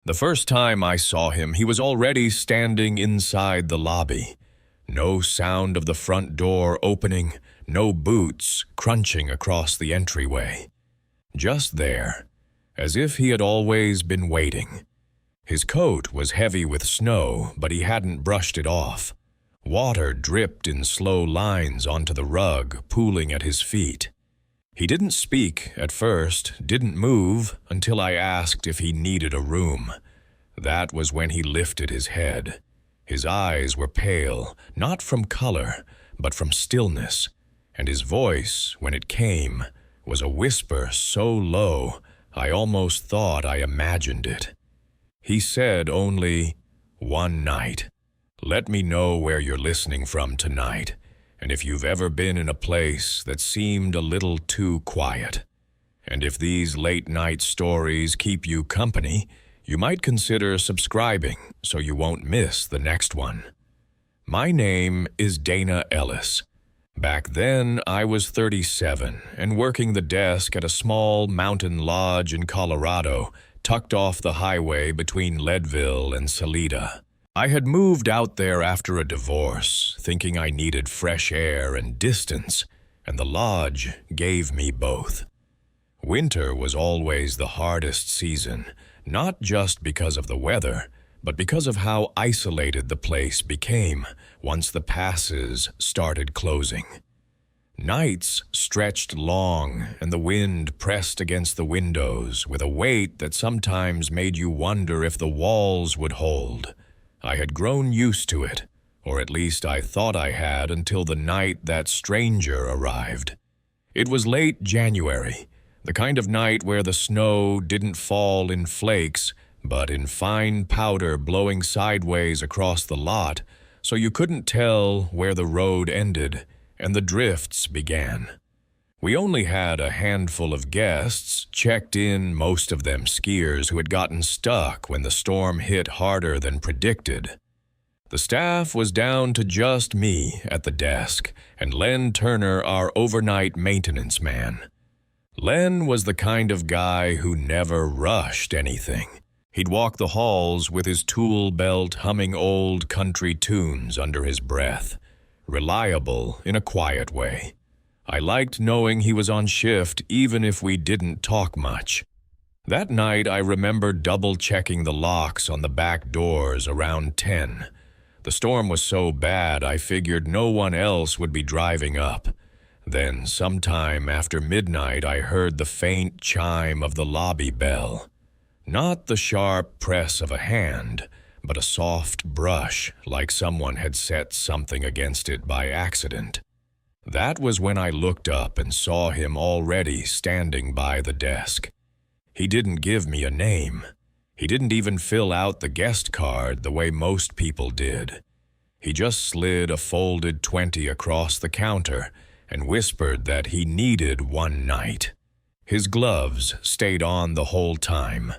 The first time I saw him, he was already standing inside the lobby. No sound of the front door opening, no boots crunching across the entryway. Just there, as if he had always been waiting. His coat was heavy with snow, but he hadn't brushed it off. Water dripped in slow lines onto the rug, pooling at his feet. He didn't speak at first, didn't move, until I asked if he needed a room. That was when he lifted his head. His eyes were pale, not from color, but from stillness, and his voice, when it came, was a whisper so low I almost thought I imagined it. He said only, "One night. Let me know where you're listening from tonight, and if you've ever been in a place that seemed a little too quiet. And if these late-night stories keep you company, you might consider subscribing so you won't miss the next one." My name is Dana Ellis. Back then, I was 37 and working the desk at a small mountain lodge in Colorado, tucked off the highway between Leadville and Salida. I had moved out there after a divorce, thinking I needed fresh air and distance, and the lodge gave me both. Winter was always the hardest season, not just because of the weather, but because of how isolated the place became once the passes started closing. Nights stretched long, and the wind pressed against the windows with a weight that sometimes made you wonder if the walls would hold. I had grown used to it, or at least I thought I had until the night that stranger arrived. It was late January, the kind of night where the snow didn't fall in flakes, but in fine powder blowing sideways across the lot, so you couldn't tell where the road ended and the drifts began. We only had a handful of guests, checked in, most of them skiers who had gotten stuck when the storm hit harder than predicted. The staff was down to just me at the desk, and Len Turner, our overnight maintenance man. Len was the kind of guy who never rushed anything. He'd walk the halls with his tool belt humming old country tunes under his breath. Reliable in a quiet way. I liked knowing he was on shift even if we didn't talk much. That night I remember double-checking the locks on the back doors around 10. The storm was so bad I figured no one else would be driving up. Then sometime after midnight I heard the faint chime of the lobby bell. Not the sharp press of a hand, but a soft brush like someone had set something against it by accident. That was when I looked up and saw him already standing by the desk. He didn't give me a name. He didn't even fill out the guest card the way most people did. He just slid a folded 20 across the counter and whispered that he needed one night. His gloves stayed on the whole time.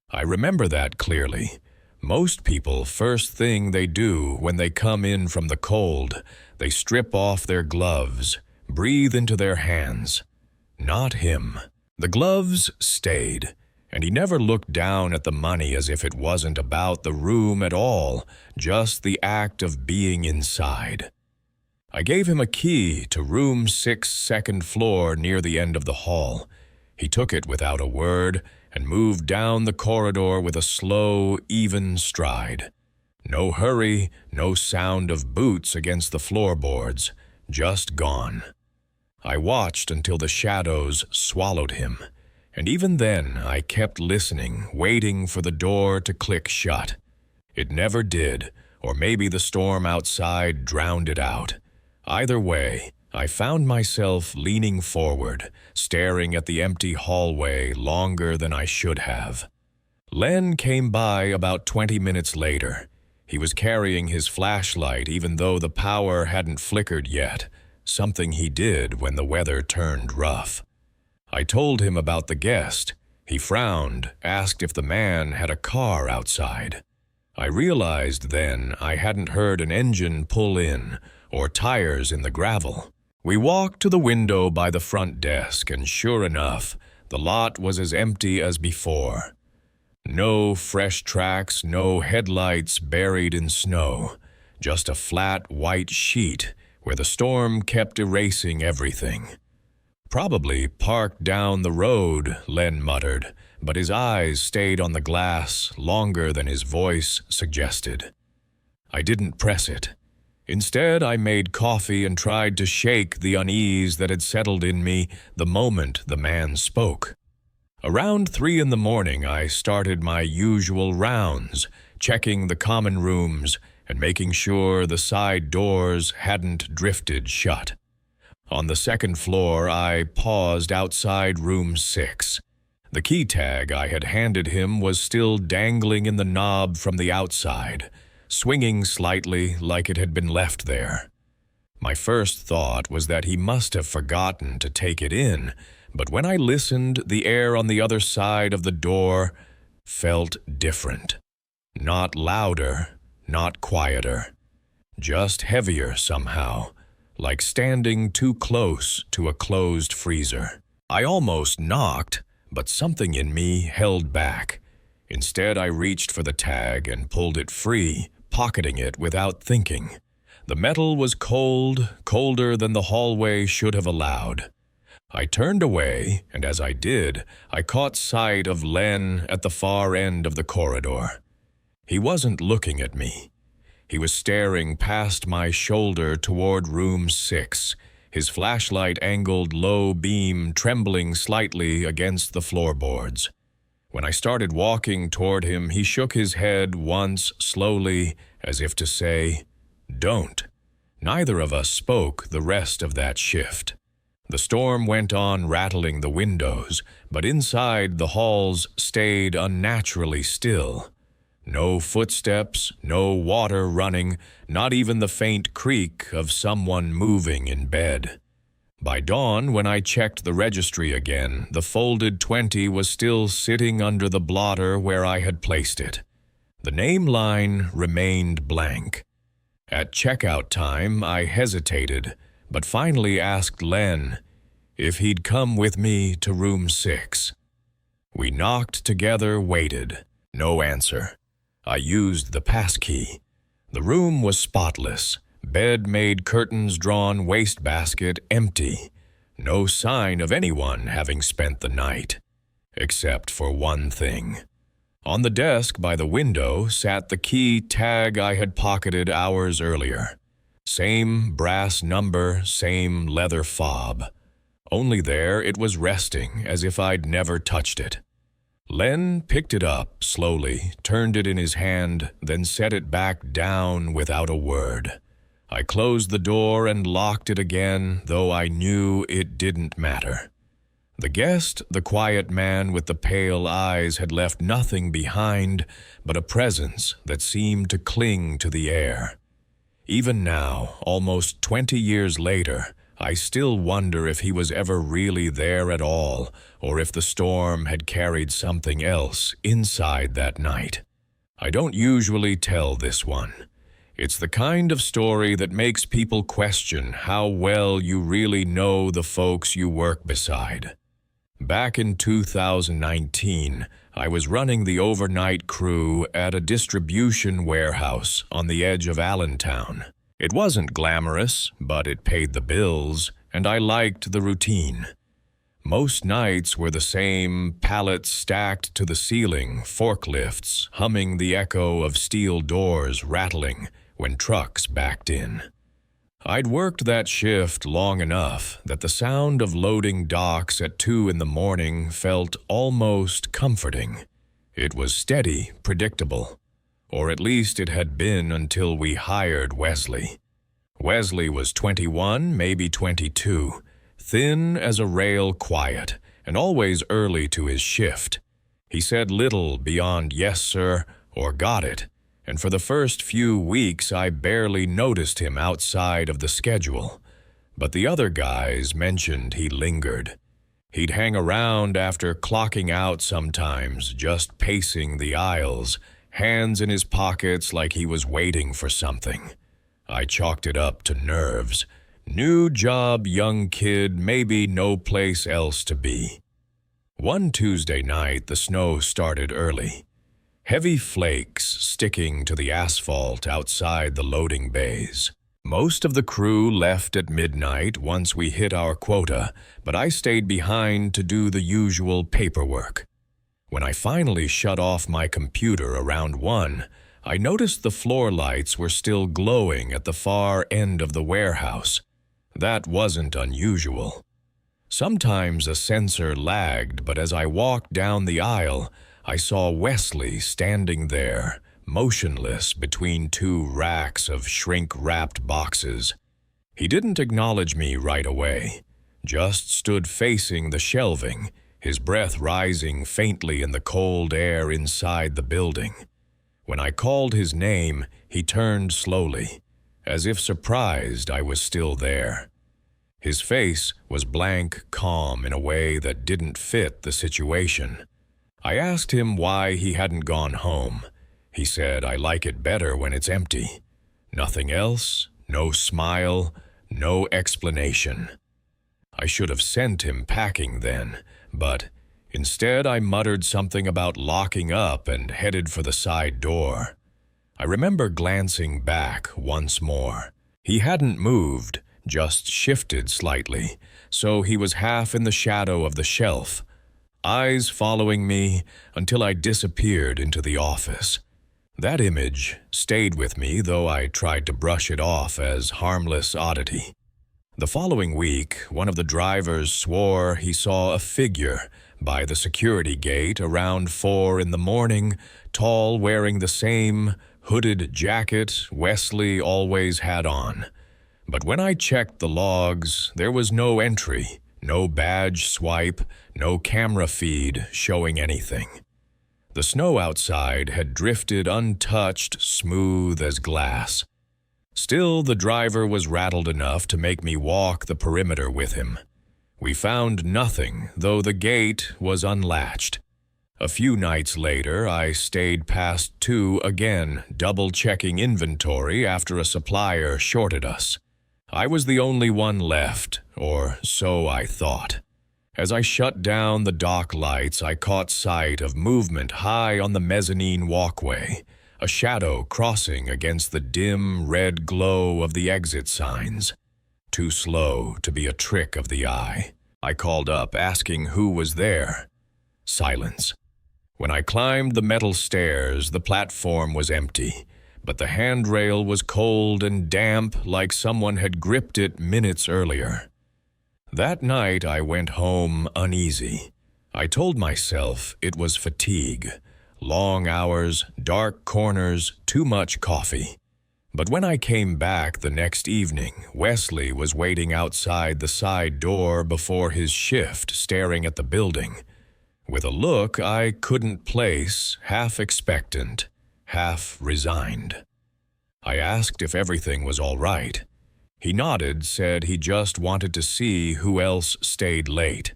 I remember that clearly. Most people, first thing they do when they come in from the cold, they strip off their gloves, breathe into their hands. Not him. The gloves stayed, and he never looked down at the money as if it wasn't about the room at all, just the act of being inside. I gave him a key to room 6, second floor near the end of the hall. He took it without a word and moved down the corridor with a slow, even stride. No hurry, no sound of boots against the floorboards, just gone. I watched until the shadows swallowed him, and even then I kept listening, waiting for the door to click shut. It never did, or maybe the storm outside drowned it out. Either way, I found myself leaning forward, staring at the empty hallway longer than I should have. Len came by about 20 minutes later. He was carrying his flashlight even though the power hadn't flickered yet, something he did when the weather turned rough. I told him about the guest. He frowned, asked if the man had a car outside. I realized then I hadn't heard an engine pull in or tires in the gravel. We walked to the window by the front desk, and sure enough, the lot was as empty as before. No fresh tracks, no headlights buried in snow, just a flat white sheet where the storm kept erasing everything. "Probably parked down the road," Len muttered, but his eyes stayed on the glass longer than his voice suggested. I didn't press it. Instead, I made coffee and tried to shake the unease that had settled in me the moment the man spoke. Around 3 in the morning, I started my usual rounds, checking the common rooms and making sure the side doors hadn't drifted shut. On the second floor, I paused outside room 6. The key tag I had handed him was still dangling in the knob from the outside, swinging slightly like it had been left there. My first thought was that he must have forgotten to take it in, but when I listened, the air on the other side of the door felt different. Not louder, not quieter, just heavier somehow, like standing too close to a closed freezer. I almost knocked, but something in me held back. Instead, I reached for the tag and pulled it free, pocketing it without thinking. The metal was cold, colder than the hallway should have allowed. I turned away, and as I did, I caught sight of Len at the far end of the corridor. He wasn't looking at me. He was staring past my shoulder toward room 6, his flashlight angled low beam trembling slightly against the floorboards. When I started walking toward him, he shook his head once slowly, as if to say, "Don't." Neither of us spoke the rest of that shift. The storm went on rattling the windows, but inside the halls stayed unnaturally still. No footsteps, no water running, not even the faint creak of someone moving in bed. By dawn, when I checked the registry again, the folded 20 was still sitting under the blotter where I had placed it. The name line remained blank. At checkout time, I hesitated, but finally asked Len if he'd come with me to room 6. We knocked together, waited. No answer. I used the passkey. The room was spotless. Bed-made curtains drawn, wastebasket empty. No sign of anyone having spent the night. Except for one thing. On the desk by the window sat the key tag I had pocketed hours earlier. Same brass number, same leather fob. Only there it was resting as if I'd never touched it. Len picked it up slowly, turned it in his hand, then set it back down without a word. I closed the door and locked it again, though I knew it didn't matter. The guest, the quiet man with the pale eyes, had left nothing behind but a presence that seemed to cling to the air. Even now, almost 20 years later, I still wonder if he was ever really there at all, or if the storm had carried something else inside that night. I don't usually tell this one. It's the kind of story that makes people question how well you really know the folks you work beside. Back in 2019, I was running the overnight crew at a distribution warehouse on the edge of Allentown. It wasn't glamorous, but it paid the bills, and I liked the routine. Most nights were the same, pallets stacked to the ceiling, forklifts humming the echo of steel doors rattling when trucks backed in. I'd worked that shift long enough that the sound of loading docks at 2 in the morning felt almost comforting. It was steady, predictable. Or at least it had been until we hired Wesley. Wesley was 21, maybe 22, thin as a rail, quiet, and always early to his shift. He said little beyond "yes, sir," or "got it," and for the first few weeks I barely noticed him outside of the schedule. But the other guys mentioned he lingered. He'd hang around after clocking out sometimes, just pacing the aisles, hands in his pockets like he was waiting for something. I chalked it up to nerves. New job, young kid, maybe no place else to be. One Tuesday night, the snow started early. heavy flakes sticking to the asphalt outside the loading bays. Most of the crew left at midnight once we hit our quota, but I stayed behind to do the usual paperwork. When I finally shut off my computer around 1, I noticed the floor lights were still glowing at the far end of the warehouse. That wasn't unusual. Sometimes a sensor lagged, but as I walked down the aisle, I saw Wesley standing there, motionless between 2 racks of shrink-wrapped boxes. He didn't acknowledge me right away, just stood facing the shelving, his breath rising faintly in the cold air inside the building. When I called his name, he turned slowly, as if surprised I was still there. His face was blank calm in a way that didn't fit the situation. I asked him why he hadn't gone home. He said, "I like it better when it's empty." Nothing else, no smile, no explanation. I should have sent him packing then, but instead I muttered something about locking up and headed for the side door. I remember glancing back once more. He hadn't moved, just shifted slightly, so he was half in the shadow of the shelf, eyes following me until I disappeared into the office. That image stayed with me, though I tried to brush it off as harmless oddity. The following week, one of the drivers swore he saw a figure by the security gate around 4 in the morning, tall, wearing the same hooded jacket Wesley always had on. But when I checked the logs, there was no entry, no badge swipe, no camera feed showing anything. The snow outside had drifted untouched, smooth as glass. Still, the driver was rattled enough to make me walk the perimeter with him. We found nothing, though the gate was unlatched. A few nights later, I stayed past 2 again, double-checking inventory after a supplier shorted us. I was the only one left, or so I thought. As I shut down the dock lights, I caught sight of movement high on the mezzanine walkway, a shadow crossing against the dim red glow of the exit signs. Too slow to be a trick of the eye. I called up, asking who was there. Silence. When I climbed the metal stairs, the platform was empty, but the handrail was cold and damp like someone had gripped it minutes earlier. That night I went home uneasy. I told myself it was fatigue. Long hours, dark corners, too much coffee. But when I came back the next evening, Wesley was waiting outside the side door before his shift, staring at the building, with a look I couldn't place, half expectant, half resigned. I asked if everything was all right. He nodded, said he just wanted to see who else stayed late.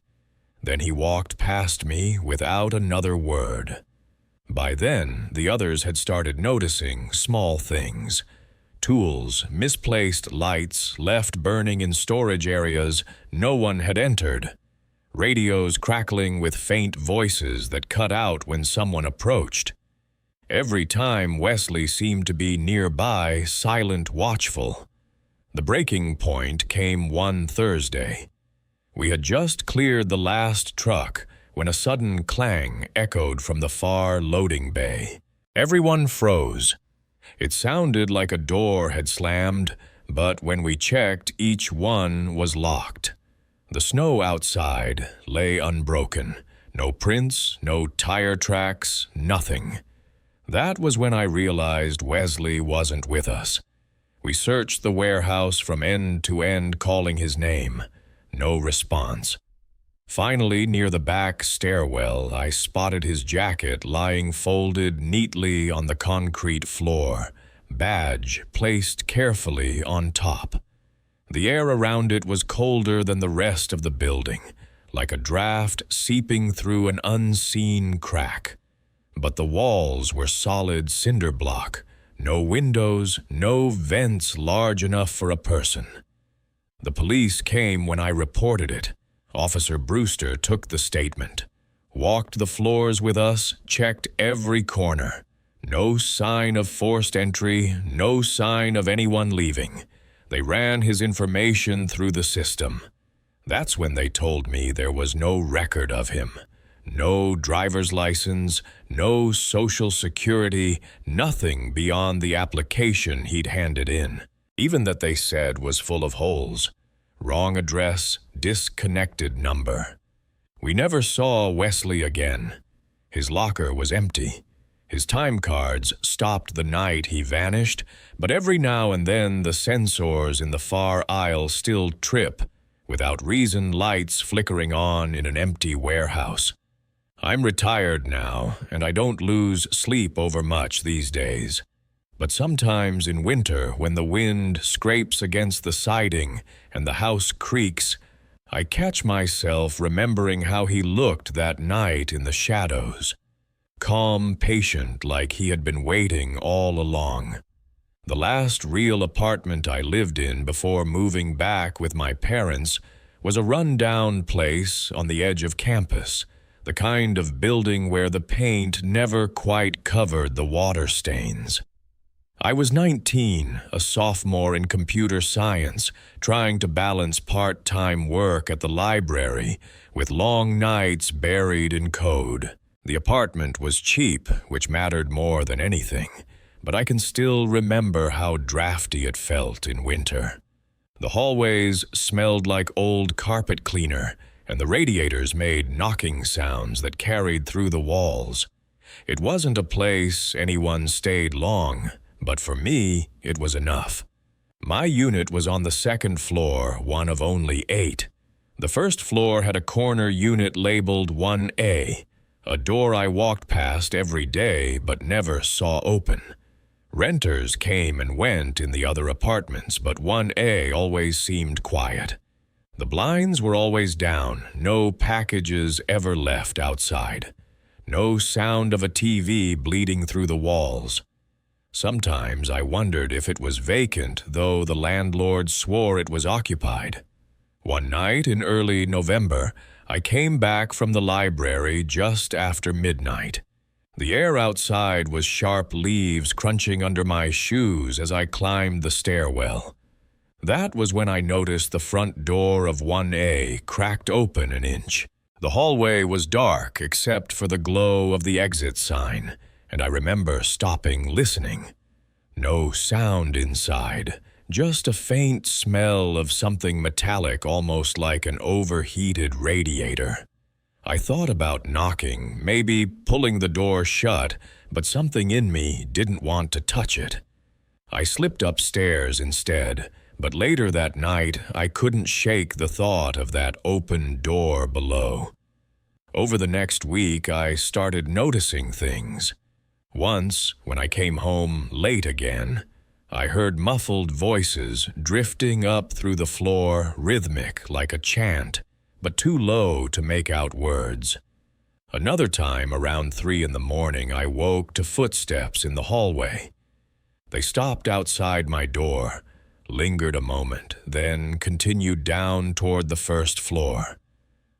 Then he walked past me without another word. By then, the others had started noticing small things. Tools, misplaced lights, left burning in storage areas no one had entered. Radios crackling with faint voices that cut out when someone approached. Every time Wesley seemed to be nearby, silent, watchful. The breaking point came one Thursday. We had just cleared the last truck when a sudden clang echoed from the far loading bay. Everyone froze. It sounded like a door had slammed, but when we checked, each one was locked. The snow outside lay unbroken. No prints, no tire tracks, nothing. That was when I realized Wesley wasn't with us. We searched the warehouse from end to end, calling his name. No response. Finally, near the back stairwell, I spotted his jacket lying folded neatly on the concrete floor, badge placed carefully on top. The air around it was colder than the rest of the building, like a draft seeping through an unseen crack. But the walls were solid cinder block, no windows, no vents large enough for a person. The police came when I reported it. Officer Brewster took the statement. walked the floors with us, checked every corner. No sign of forced entry, no sign of anyone leaving. They ran his information through the system. That's when they told me there was no record of him. No driver's license, no social security, nothing beyond the application he'd handed in. Even that they said was full of holes. Wrong address, disconnected number. We never saw Wesley again. His locker was empty. His time cards stopped the night he vanished, but every now and then the sensors in the far aisle still trip, without reason lights flickering on in an empty warehouse. I'm retired now, and I don't lose sleep over much these days. But sometimes in winter, when the wind scrapes against the siding and the house creaks, I catch myself remembering how he looked that night in the shadows. Calm, patient, like he had been waiting all along. The last real apartment I lived in before moving back with my parents was a run-down place on the edge of campus, the kind of building where the paint never quite covered the water stains. I was 19, a sophomore in computer science, trying to balance part-time work at the library with long nights buried in code. The apartment was cheap, which mattered more than anything, but I can still remember how drafty it felt in winter. The hallways smelled like old carpet cleaner, and the radiators made knocking sounds that carried through the walls. It wasn't a place anyone stayed long, but for me, it was enough. My unit was on the second floor, one of only 8. The first floor had a corner unit labeled 1A, a door I walked past every day but never saw open. Renters came and went in the other apartments, but 1A always seemed quiet. The blinds were always down, no packages ever left outside. No sound of a TV bleeding through the walls. Sometimes I wondered if it was vacant, though the landlord swore it was occupied. One night in early November, I came back from the library just after midnight. The air outside was sharp leaves crunching under my shoes as I climbed the stairwell. That was when I noticed the front door of 1A cracked open an inch. The hallway was dark except for the glow of the exit sign, and I remember stopping, listening. No sound inside, just a faint smell of something metallic, almost like an overheated radiator. I thought about knocking, maybe pulling the door shut, but something in me didn't want to touch it. I slipped upstairs instead, but later that night I couldn't shake the thought of that open door below. Over the next week I started noticing things. Once, when I came home late again, I heard muffled voices drifting up through the floor, rhythmic like a chant, but too low to make out words. Another time, around 3 in the morning, I woke to footsteps in the hallway. They stopped outside my door, lingered a moment, then continued down toward the first floor.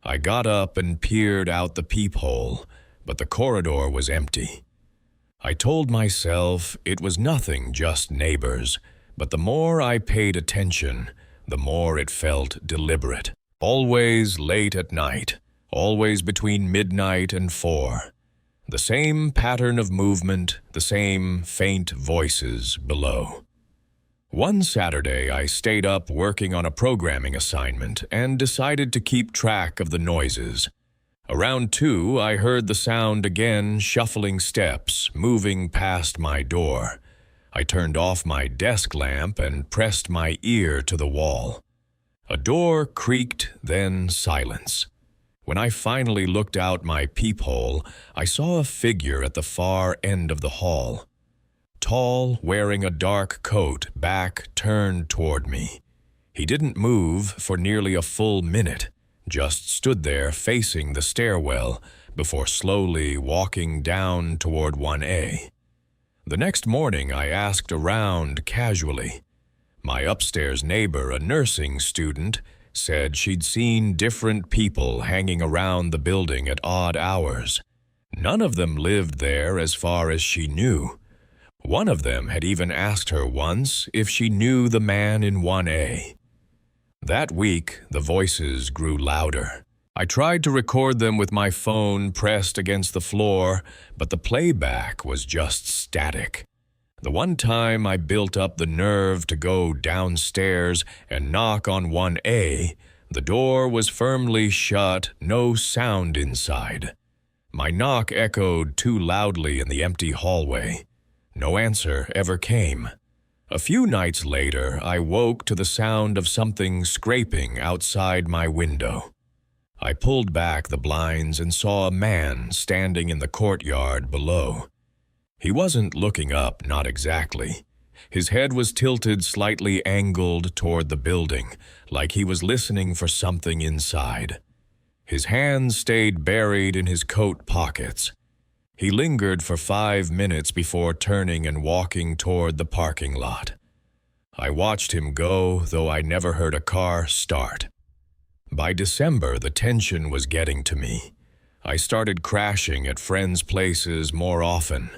I got up and peered out the peephole, but the corridor was empty. I told myself it was nothing, just neighbors, but the more I paid attention, the more it felt deliberate. Always late at night, always between midnight and 4. The same pattern of movement, the same faint voices below. One Saturday, I stayed up working on a programming assignment and decided to keep track of the noises. Around 2, I heard the sound again, shuffling steps, moving past my door. I turned off my desk lamp and pressed my ear to the wall. A door creaked, then silence. When I finally looked out my peephole, I saw a figure at the far end of the hall. Tall, wearing a dark coat, back turned toward me. He didn't move for nearly a full minute, just stood there facing the stairwell before slowly walking down toward 1A. The next morning I asked around casually. My upstairs neighbor, a nursing student, said she'd seen different people hanging around the building at odd hours. None of them lived there as far as she knew. One of them had even asked her once if she knew the man in 1A. That week, the voices grew louder. I tried to record them with my phone pressed against the floor, but the playback was just static. The one time I built up the nerve to go downstairs and knock on 1A, the door was firmly shut, no sound inside. My knock echoed too loudly in the empty hallway. No answer ever came. A few nights later, I woke to the sound of something scraping outside my window. I pulled back the blinds and saw a man standing in the courtyard below. He wasn't looking up, not exactly. His head was tilted slightly angled toward the building, like he was listening for something inside. His hands stayed buried in his coat pockets. He lingered for 5 minutes before turning and walking toward the parking lot. I watched him go, though I never heard a car start. By December, the tension was getting to me. I started crashing at friends' places more often.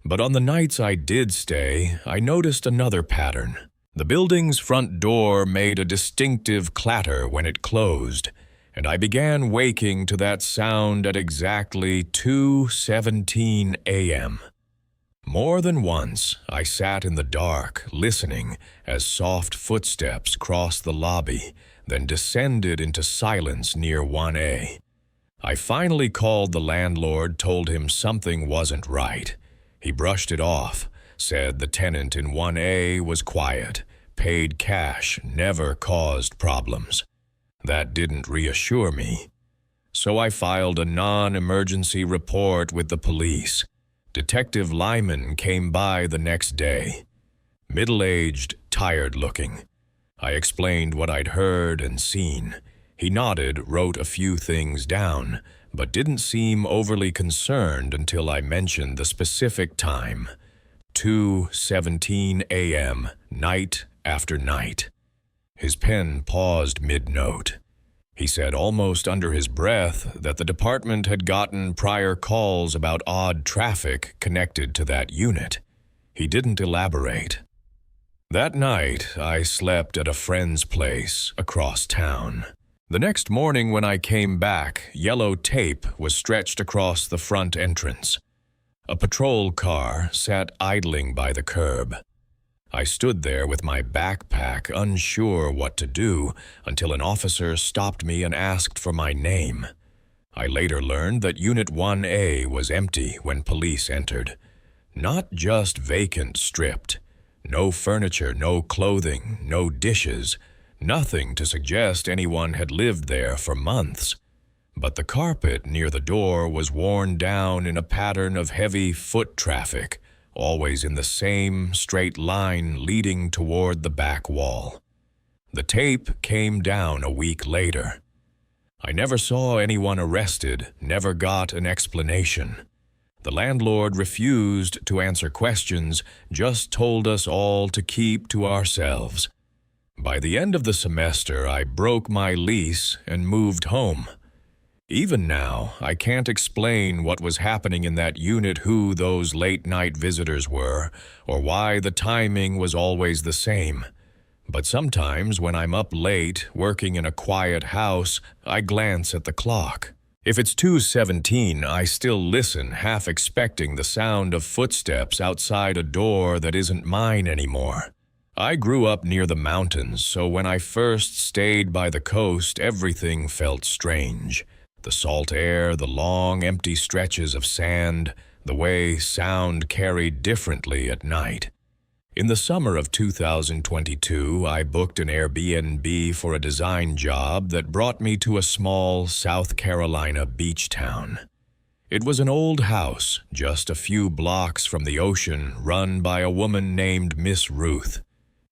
But on the nights I did stay, I noticed another pattern. The building's front door made a distinctive clatter when it closed, and I began waking to that sound at exactly 2:17 a.m. More than once, I sat in the dark, listening as soft footsteps crossed the lobby, then descended into silence near 1A. I finally called the landlord, told him something wasn't right. He brushed it off, said the tenant in 1A was quiet, paid cash, never caused problems. That didn't reassure me. So I filed a non-emergency report with the police. Detective Lyman came by the next day. Middle-aged, tired-looking. I explained what I'd heard and seen. He nodded, wrote a few things down, but didn't seem overly concerned until I mentioned the specific time. 2:17 a.m., night after night. His pen paused mid-note. He said almost under his breath that the department had gotten prior calls about odd traffic connected to that unit. He didn't elaborate. That night, I slept at a friend's place across town. The next morning when I came back, yellow tape was stretched across the front entrance. A patrol car sat idling by the curb. I stood there with my backpack, unsure what to do, until an officer stopped me and asked for my name. I later learned that Unit 1A was empty when police entered. Not just vacant, stripped. No furniture, no clothing, no dishes. Nothing to suggest anyone had lived there for months. But the carpet near the door was worn down in a pattern of heavy foot traffic, always in the same straight line leading toward the back wall. The tape came down a week later. I never saw anyone arrested, never got an explanation. The landlord refused to answer questions, just told us all to keep to ourselves. By the end of the semester, I broke my lease and moved home. Even now, I can't explain what was happening in that unit, who those late-night visitors were, or why the timing was always the same. But sometimes when I'm up late, working in a quiet house, I glance at the clock. If it's 2:17, I still listen, half expecting the sound of footsteps outside a door that isn't mine anymore. I grew up near the mountains, so when I first stayed by the coast, everything felt strange. The salt air, the long, empty stretches of sand, the way sound carried differently at night. In the summer of 2022, I booked an Airbnb for a design job that brought me to a small South Carolina beach town. It was an old house, just a few blocks from the ocean, run by a woman named Miss Ruth.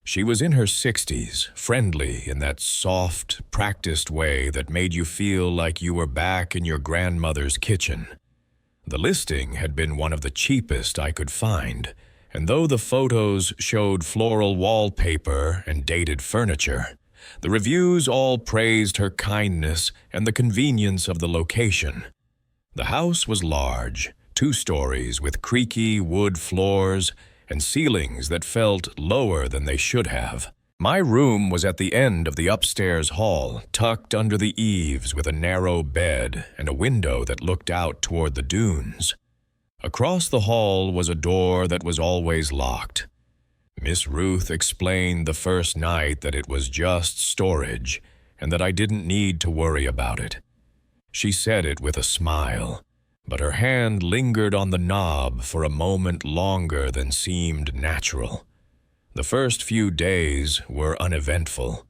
She was in her 60s, friendly in that soft, practiced way that made you feel like you were back in your grandmother's kitchen. The listing had been one of the cheapest I could find, and though the photos showed floral wallpaper and dated furniture, The reviews all praised her kindness and the convenience of the location. The house was large, 2 stories with creaky wood floors and ceilings that felt lower than they should have. My room was at the end of the upstairs hall, tucked under the eaves with a narrow bed and a window that looked out toward the dunes. Across the hall was a door that was always locked. Miss Ruth explained the first night that it was just storage and that I didn't need to worry about it. She said it with a smile, but her hand lingered on the knob for a moment longer than seemed natural. The first few days were uneventful.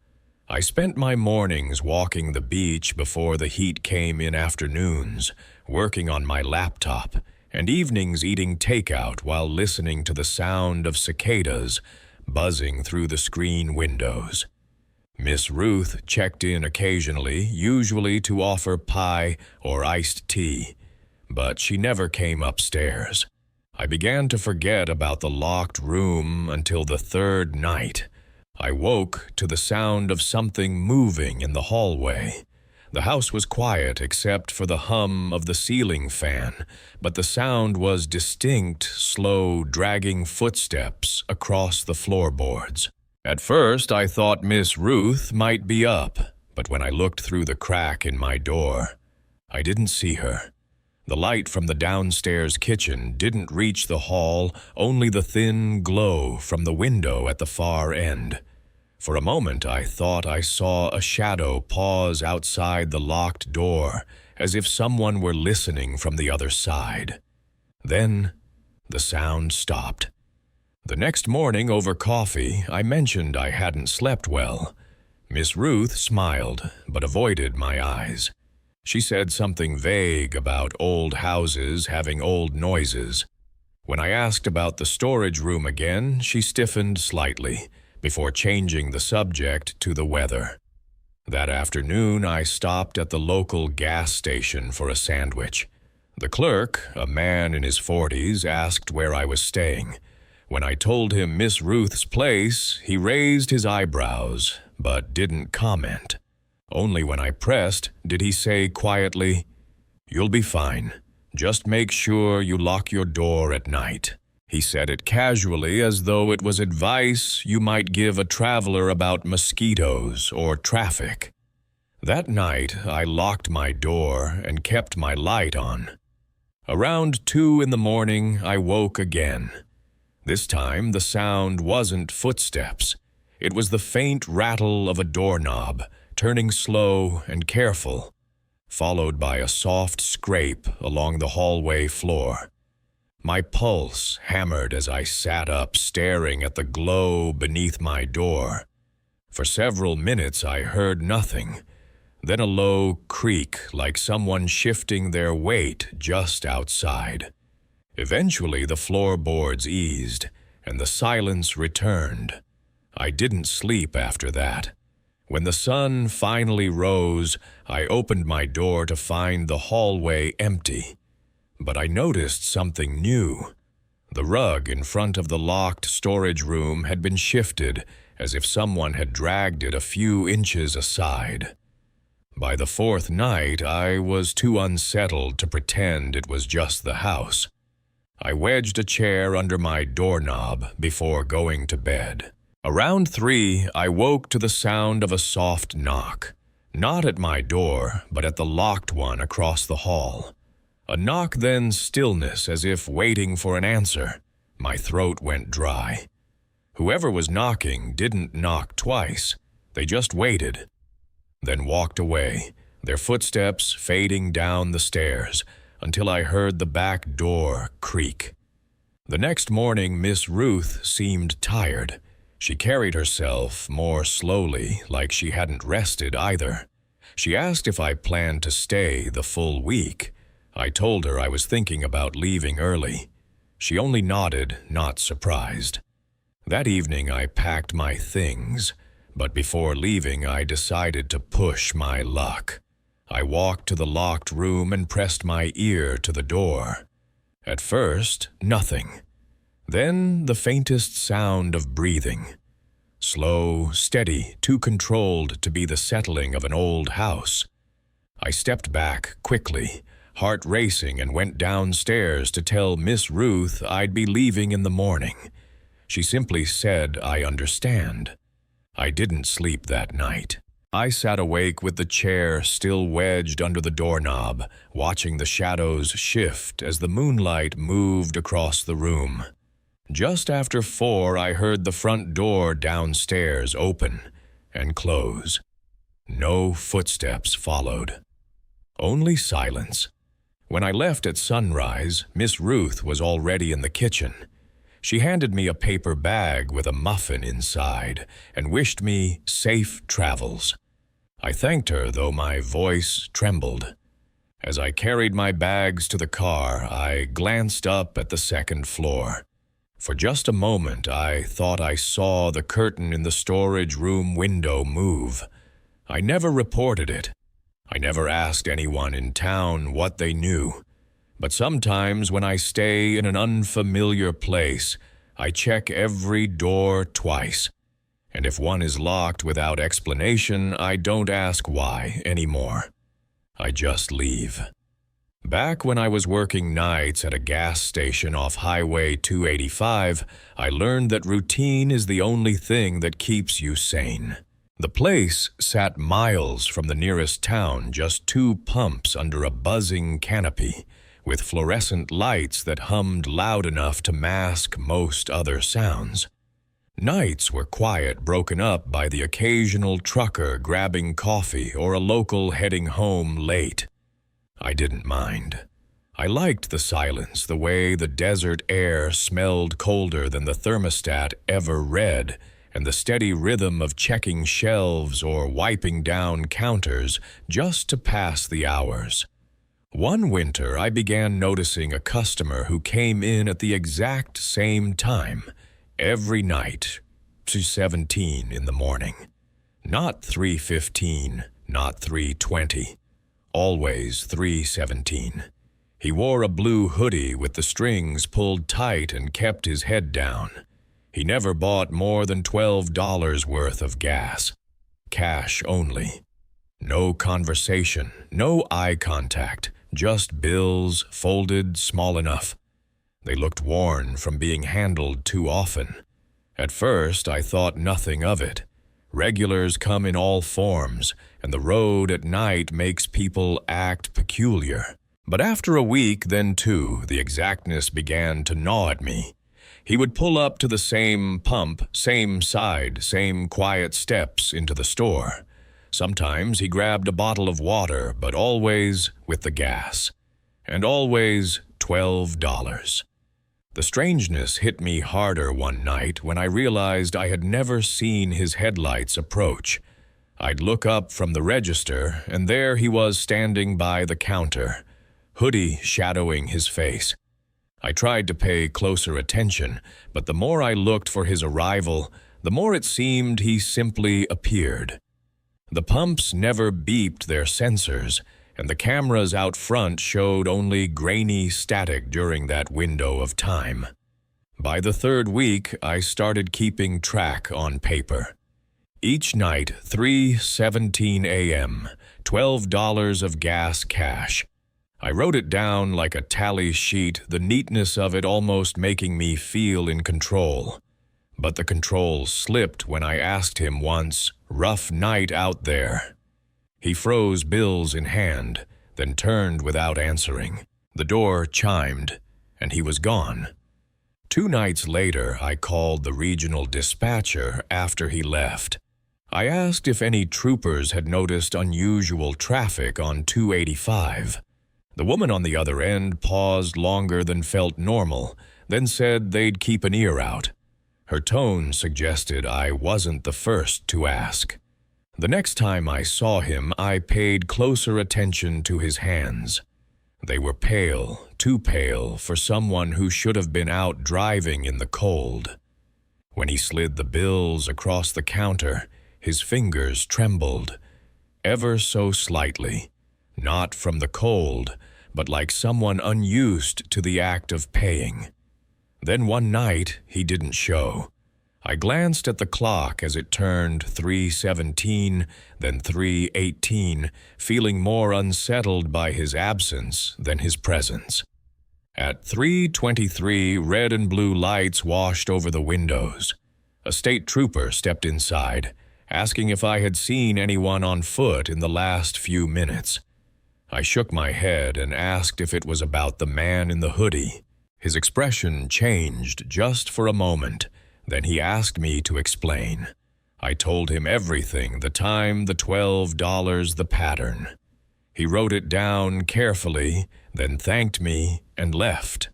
I spent my mornings walking the beach before the heat came in afternoons, working on my laptop, and evenings eating takeout while listening to the sound of cicadas buzzing through the screen windows. Miss Ruth checked in occasionally, usually to offer pie or iced tea, but she never came upstairs. I began to forget about the locked room until the 3rd night. I woke to the sound of something moving in the hallway. The house was quiet except for the hum of the ceiling fan, but the sound was distinct, slow, dragging footsteps across the floorboards. At first, I thought Miss Ruth might be up, but when I looked through the crack in my door, I didn't see her. The light from the downstairs kitchen didn't reach the hall, only the thin glow from the window at the far end. For a moment, I thought I saw a shadow pause outside the locked door, as if someone were listening from the other side. Then, the sound stopped. The next morning, over coffee, I mentioned I hadn't slept well. Miss Ruth smiled, but avoided my eyes. She said something vague about old houses having old noises. When I asked about the storage room again, she stiffened slightly, before changing the subject to the weather. That afternoon, I stopped at the local gas station for a sandwich. The clerk, a man in his 40s, asked where I was staying. When I told him Miss Ruth's place, he raised his eyebrows, but didn't comment. Only when I pressed did he say quietly, "You'll be fine. Just make sure you lock your door at night." He said it casually as though it was advice you might give a traveler about mosquitoes or traffic. That night, I locked my door and kept my light on. Around 2 in the morning, I woke again. This time, the sound wasn't footsteps. It was the faint rattle of a doorknob, turning slow and careful, followed by a soft scrape along the hallway floor. My pulse hammered as I sat up, staring at the glow beneath my door. For several minutes I heard nothing, then a low creak like someone shifting their weight just outside. Eventually the floorboards eased, and the silence returned. I didn't sleep after that. When the sun finally rose, I opened my door to find the hallway empty. But I noticed something new. The rug in front of the locked storage room had been shifted, as if someone had dragged it a few inches aside. By the 4th night, I was too unsettled to pretend it was just the house. I wedged a chair under my doorknob before going to bed. Around 3, I woke to the sound of a soft knock. Not at my door, but at the locked one across the hall. A knock, then stillness, as if waiting for an answer. My throat went dry. Whoever was knocking didn't knock twice. They just waited, then walked away, their footsteps fading down the stairs, until I heard the back door creak. The next morning, Miss Ruth seemed tired. She carried herself more slowly, like she hadn't rested either. She asked if I planned to stay the full week. I told her I was thinking about leaving early. She only nodded, not surprised. That evening I packed my things, but before leaving I decided to push my luck. I walked to the locked room and pressed my ear to the door. At first, nothing. Then the faintest sound of breathing. Slow, steady, too controlled to be the settling of an old house. I stepped back quickly, heart racing, and went downstairs to tell Miss Ruth I'd be leaving in the morning. She simply said, "I understand." I didn't sleep that night. I sat awake with the chair still wedged under the doorknob, watching the shadows shift as the moonlight moved across the room. Just after 4, I heard the front door downstairs open and close. No footsteps followed. Only silence. When I left at sunrise, Miss Ruth was already in the kitchen. She handed me a paper bag with a muffin inside and wished me safe travels. I thanked her, though my voice trembled. As I carried my bags to the car, I glanced up at the second floor. For just a moment, I thought I saw the curtain in the storage room window move. I never reported it. I never asked anyone in town what they knew. But sometimes when I stay in an unfamiliar place, I check every door twice. And if one is locked without explanation, I don't ask why anymore. I just leave. Back when I was working nights at a gas station off Highway 285, I learned that routine is the only thing that keeps you sane. The place sat miles from the nearest town, just 2 pumps under a buzzing canopy, with fluorescent lights that hummed loud enough to mask most other sounds. Nights were quiet, broken up by the occasional trucker grabbing coffee or a local heading home late. I didn't mind. I liked the silence, the way the desert air smelled colder than the thermostat ever read, and the steady rhythm of checking shelves or wiping down counters just to pass the hours. One winter, I began noticing a customer who came in at the exact same time, every night, 2:17 in the morning. Not 3:15, not 3:20, always 3:17. He wore a blue hoodie with the strings pulled tight and kept his head down. He never bought more than $12 worth of gas. Cash only. No conversation, no eye contact, just bills folded small enough. They looked worn from being handled too often. At first, I thought nothing of it. Regulars come in all forms, and the road at night makes people act peculiar. But after a week, then 2, the exactness began to gnaw at me. He would pull up to the same pump, same side, same quiet steps into the store. Sometimes he grabbed a bottle of water, but always with the gas. And always $12. The strangeness hit me harder one night when I realized I had never seen his headlights approach. I'd look up from the register, and there he was standing by the counter, hoodie shadowing his face. I tried to pay closer attention, but the more I looked for his arrival, the more it seemed he simply appeared. The pumps never beeped their sensors, and the cameras out front showed only grainy static during that window of time. By the 3rd week, I started keeping track on paper. Each night, 3:17 a.m., $12 of gas cash. I wrote it down like a tally sheet, the neatness of it almost making me feel in control. But the control slipped when I asked him once, "Rough night out there." He froze bills in hand, then turned without answering. The door chimed, and he was gone. 2 nights later, I called the regional dispatcher after he left. I asked if any troopers had noticed unusual traffic on 285. The woman on the other end paused longer than felt normal, then said they'd keep an ear out. Her tone suggested I wasn't the first to ask. The next time I saw him, I paid closer attention to his hands. They were pale, too pale for someone who should have been out driving in the cold. When he slid the bills across the counter, his fingers trembled, ever so slightly, not from the cold, but like someone unused to the act of paying. Then one night, he didn't show. I glanced at the clock as it turned 3:17, then 3:18, feeling more unsettled by his absence than his presence. At 3:23, red and blue lights washed over the windows. A state trooper stepped inside, asking if I had seen anyone on foot in the last few minutes. I shook my head and asked if it was about the man in the hoodie. His expression changed just for a moment. Then he asked me to explain. I told him everything, the time, the $12, the pattern. He wrote it down carefully, then thanked me and left.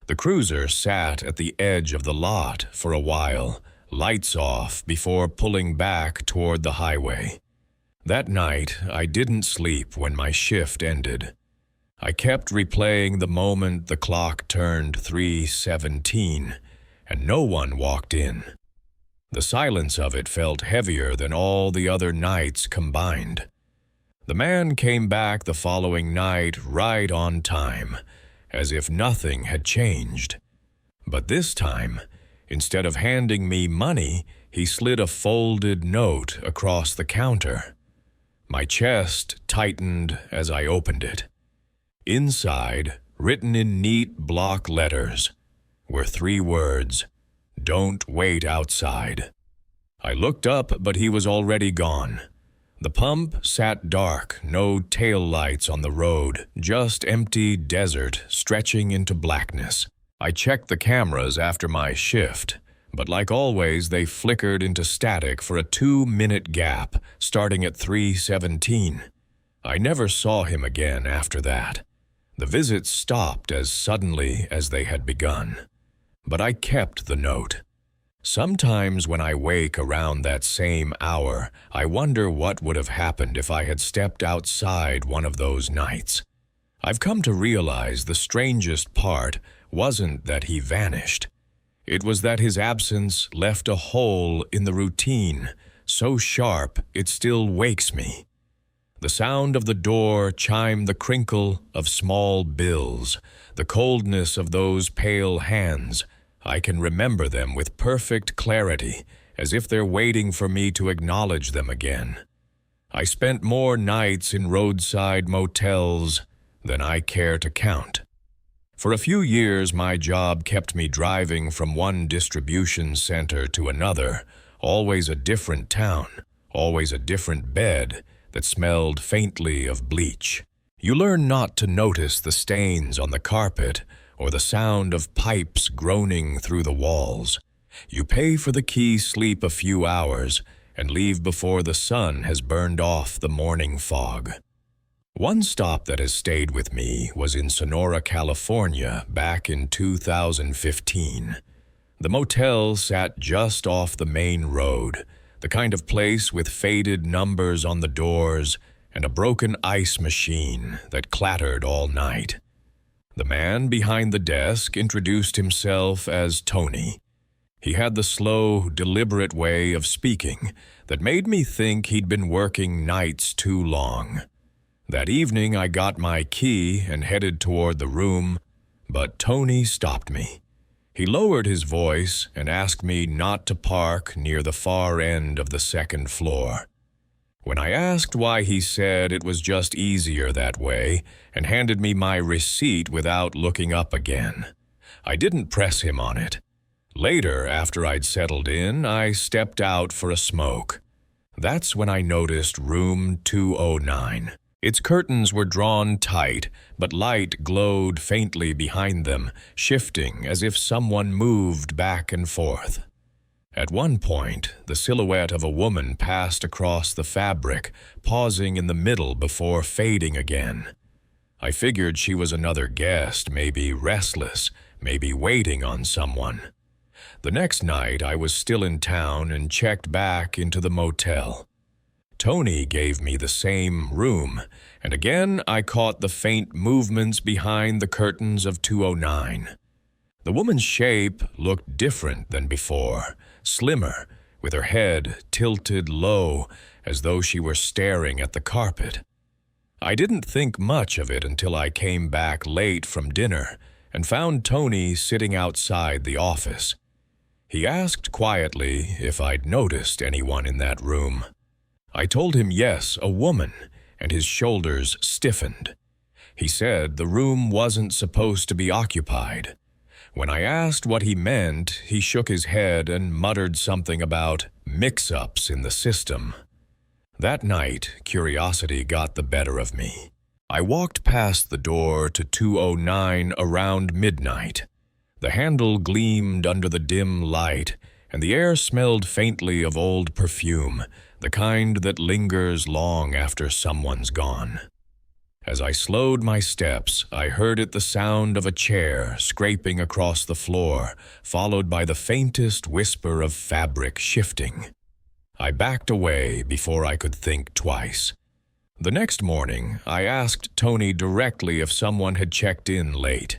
The cruiser sat at the edge of the lot for a while, lights off, before pulling back toward the highway. That night, I didn't sleep when my shift ended. I kept replaying the moment the clock turned 3:17, and no one walked in. The silence of it felt heavier than all the other nights combined. The man came back the following night right on time, as if nothing had changed. But this time, instead of handing me money, he slid a folded note across the counter. My chest tightened as I opened it. Inside, written in neat block letters, were 3 words: "Don't wait outside." I looked up, but he was already gone. The pump sat dark, no taillights on the road, just empty desert stretching into blackness. I checked the cameras after my shift, but like always they flickered into static for a 2-minute gap, starting at 3:17. I never saw him again after that. The visits stopped as suddenly as they had begun. But I kept the note. Sometimes when I wake around that same hour, I wonder what would have happened if I had stepped outside one of those nights. I've come to realize the strangest part wasn't that he vanished. It was that his absence left a hole in the routine, so sharp it still wakes me. The sound of the door chimed the crinkle of small bills, the coldness of those pale hands. I can remember them with perfect clarity, as if they're waiting for me to acknowledge them again. I spent more nights in roadside motels than I care to count. For a few years, my job kept me driving from one distribution center to another, always a different town, always a different bed that smelled faintly of bleach. You learn not to notice the stains on the carpet or the sound of pipes groaning through the walls. You pay for the key sleep a few hours and leave before the sun has burned off the morning fog. One stop that has stayed with me was in Sonora, California, back in 2015. The motel sat just off the main road, the kind of place with faded numbers on the doors and a broken ice machine that clattered all night. The man behind the desk introduced himself as Tony. He had the slow, deliberate way of speaking that made me think he'd been working nights too long. That evening I got my key and headed toward the room, but Tony stopped me. He lowered his voice and asked me not to park near the far end of the second floor. When I asked why, he said it was just easier that way and handed me my receipt without looking up again. I didn't press him on it. Later, after I'd settled in, I stepped out for a smoke. That's when I noticed room 209. Its curtains were drawn tight, but light glowed faintly behind them, shifting as if someone moved back and forth. At one point, the silhouette of a woman passed across the fabric, pausing in the middle before fading again. I figured she was another guest, maybe restless, maybe waiting on someone. The next night, I was still in town and checked back into the motel. Tony gave me the same room, and again I caught the faint movements behind the curtains of 209. The woman's shape looked different than before, slimmer, with her head tilted low as though she were staring at the carpet. I didn't think much of it until I came back late from dinner and found Tony sitting outside the office. He asked quietly if I'd noticed anyone in that room. I told him yes, a woman, and his shoulders stiffened. He said the room wasn't supposed to be occupied. When I asked what he meant, he shook his head and muttered something about mix-ups in the system. That night, curiosity got the better of me. I walked past the door to 209 around midnight. The handle gleamed under the dim light, and the air smelled faintly of old perfume, the kind that lingers long after someone's gone. As I slowed my steps, I heard it the sound of a chair scraping across the floor, followed by the faintest whisper of fabric shifting. I backed away before I could think twice. The next morning, I asked Tony directly if someone had checked in late.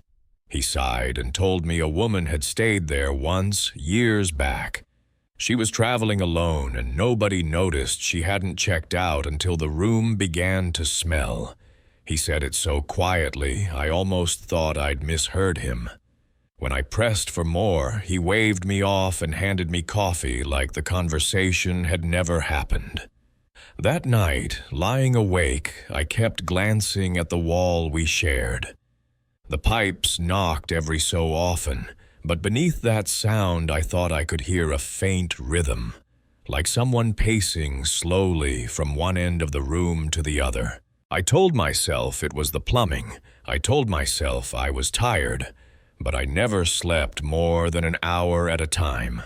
He sighed and told me a woman had stayed there once, years back. She was traveling alone, and nobody noticed she hadn't checked out until the room began to smell. He said it so quietly, I almost thought I'd misheard him. When I pressed for more, he waved me off and handed me coffee like the conversation had never happened. That night, lying awake, I kept glancing at the wall we shared. The pipes knocked every so often, but beneath that sound I thought I could hear a faint rhythm, like someone pacing slowly from one end of the room to the other. I told myself it was the plumbing. I told myself I was tired, but I never slept more than an hour at a time.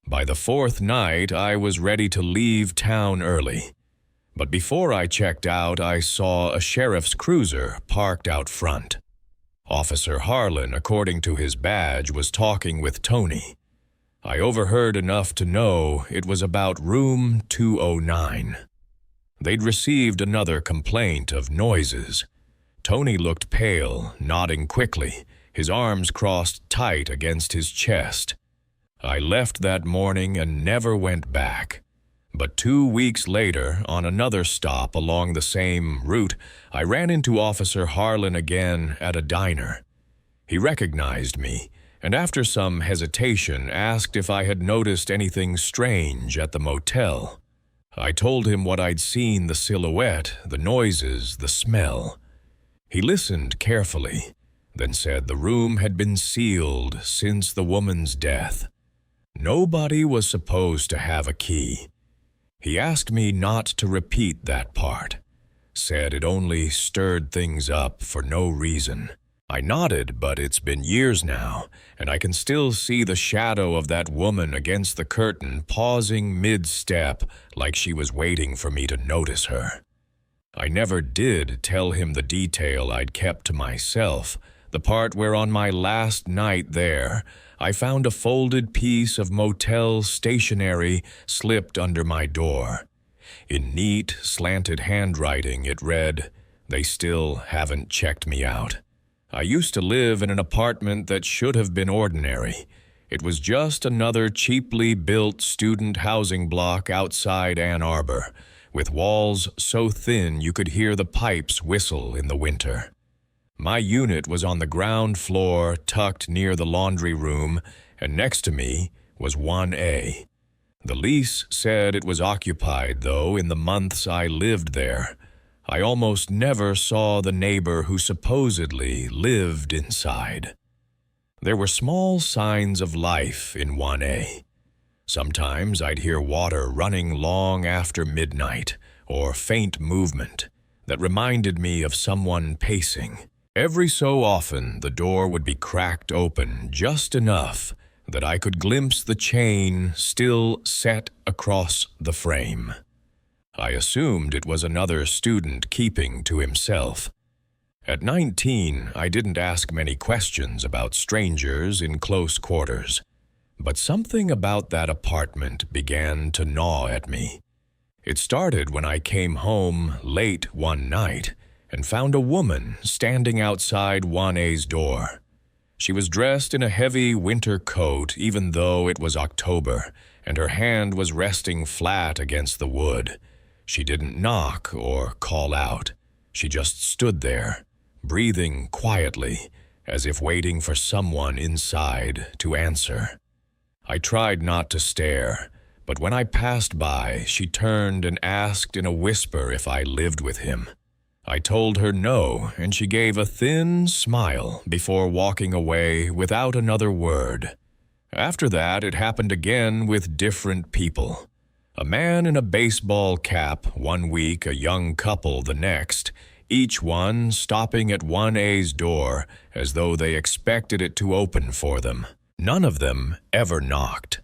By the fourth night, I was ready to leave town early. But before I checked out, I saw a sheriff's cruiser parked out front. Officer Harlan, according to his badge, was talking with Tony. I overheard enough to know it was about room 209. They'd received another complaint of noises. Tony looked pale, nodding quickly, his arms crossed tight against his chest. I left that morning and never went back. But 2 weeks later, on another stop along the same route, I ran into Officer Harlan again at a diner. He recognized me, and after some hesitation asked if I had noticed anything strange at the motel. I told him what I'd seen, the silhouette, the noises, the smell. He listened carefully, then said the room had been sealed since the woman's death. Nobody was supposed to have a key. He asked me not to repeat that part, said it only stirred things up for no reason. I nodded, but it's been years now, and I can still see the shadow of that woman against the curtain, pausing mid-step like she was waiting for me to notice her. I never did tell him the detail I'd kept to myself, the part where on my last night there, I found a folded piece of motel stationery slipped under my door. In neat, slanted handwriting, it read, "They still haven't checked me out." I used to live in an apartment that should have been ordinary. It was just another cheaply built student housing block outside Ann Arbor, with walls so thin you could hear the pipes whistle in the winter. My unit was on the ground floor, tucked near the laundry room, and next to me was 1A. The lease said it was occupied, though, in the months I lived there. I almost never saw the neighbor who supposedly lived inside. There were small signs of life in 1A. Sometimes I'd hear water running long after midnight, or faint movement that reminded me of someone pacing. Every so often, the door would be cracked open just enough that I could glimpse the chain still set across the frame. I assumed it was another student keeping to himself. At 19, I didn't ask many questions about strangers in close quarters, but something about that apartment began to gnaw at me. It started when I came home late one night and found a woman standing outside 1A's door. She was dressed in a heavy winter coat even though it was October, and her hand was resting flat against the wood. She didn't knock or call out. She just stood there, breathing quietly, as if waiting for someone inside to answer. I tried not to stare, but when I passed by, she turned and asked in a whisper if I lived with him. I told her no, and she gave a thin smile before walking away without another word. After that, it happened again with different people. A man in a baseball cap one week, a young couple the next, each one stopping at 1A's door as though they expected it to open for them. None of them ever knocked.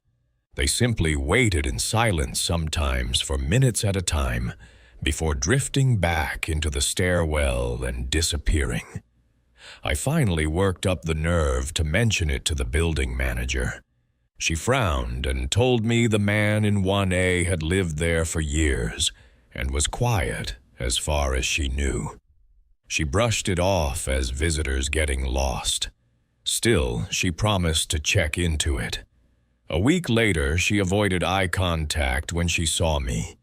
They simply waited in silence sometimes for minutes at a time before drifting back into the stairwell and disappearing. I finally worked up the nerve to mention it to the building manager. She frowned and told me the man in 1A had lived there for years and was quiet as far as she knew. She brushed it off as visitors getting lost. Still, she promised to check into it. A week later, she avoided eye contact when she saw me.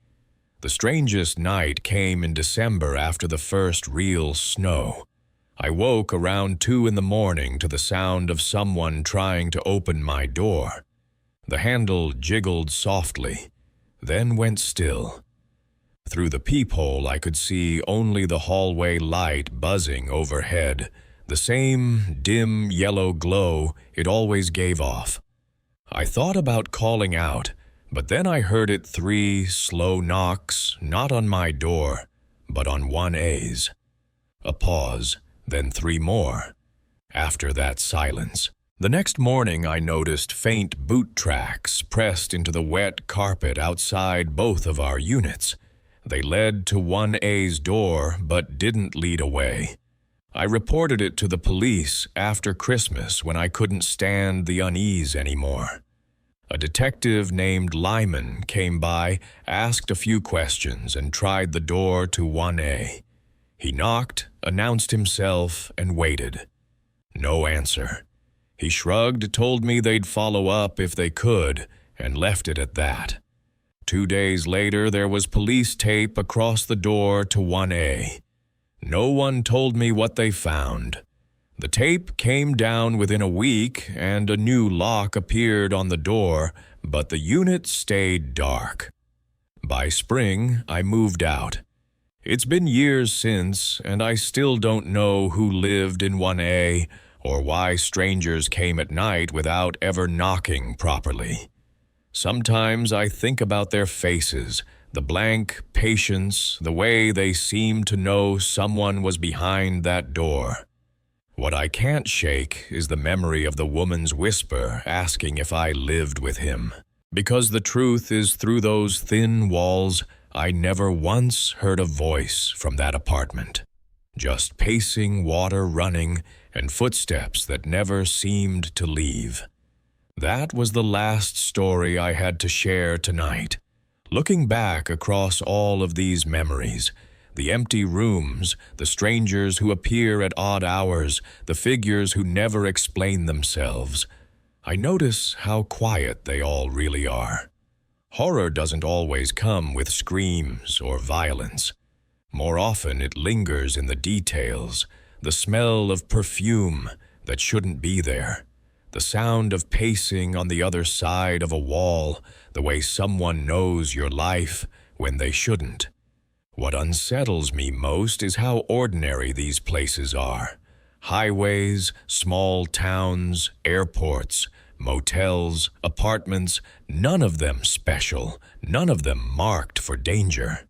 The strangest night came in December after the first real snow. I woke around 2 in the morning to the sound of someone trying to open my door. The handle jiggled softly, then went still. Through the peephole, I could see only the hallway light buzzing overhead, the same dim yellow glow it always gave off. I thought about calling out, but then I heard it 3 slow knocks, not on my door, but on 1A's. A pause, then 3 more. After that, silence. The next morning, I noticed faint boot tracks pressed into the wet carpet outside both of our units. They led to 1A's door, but didn't lead away. I reported it to the police after Christmas when I couldn't stand the unease anymore. A detective named Lyman came by, asked a few questions, and tried the door to 1A. He knocked, announced himself, and waited. No answer. He shrugged, told me they'd follow up if they could, and left it at that. 2 days later, there was police tape across the door to 1A. No one told me what they found. The tape came down within a week, and a new lock appeared on the door, but the unit stayed dark. By spring, I moved out. It's been years since, and I still don't know who lived in 1A or why strangers came at night without ever knocking properly. Sometimes I think about their faces, the blank patience, the way they seemed to know someone was behind that door. What I can't shake is the memory of the woman's whisper asking if I lived with him. Because the truth is, through those thin walls, I never once heard a voice from that apartment. Just pacing, water running, and footsteps that never seemed to leave. That was the last story I had to share tonight. Looking back across all of these memories, the empty rooms, the strangers who appear at odd hours, the figures who never explain themselves, I notice how quiet they all really are. Horror doesn't always come with screams or violence. More often it lingers in the details, the smell of perfume that shouldn't be there, the sound of pacing on the other side of a wall, the way someone knows your life when they shouldn't. What unsettles me most is how ordinary these places are. Highways, small towns, airports, motels, apartments, none of them special, none of them marked for danger.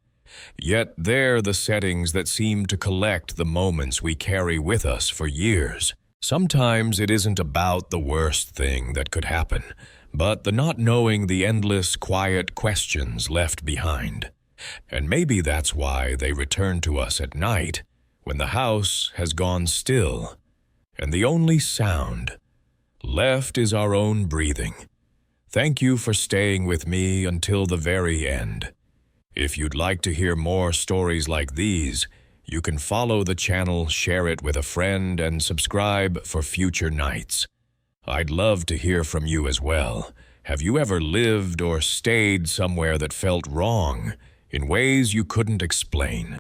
Yet they're the settings that seem to collect the moments we carry with us for years. Sometimes it isn't about the worst thing that could happen, but the not knowing the endless, quiet questions left behind. And maybe that's why they return to us at night, when the house has gone still, and the only sound left is our own breathing. Thank you for staying with me until the very end. If you'd like to hear more stories like these, you can follow the channel, share it with a friend, and subscribe for future nights. I'd love to hear from you as well. Have you ever lived or stayed somewhere that felt wrong, in ways you couldn't explain?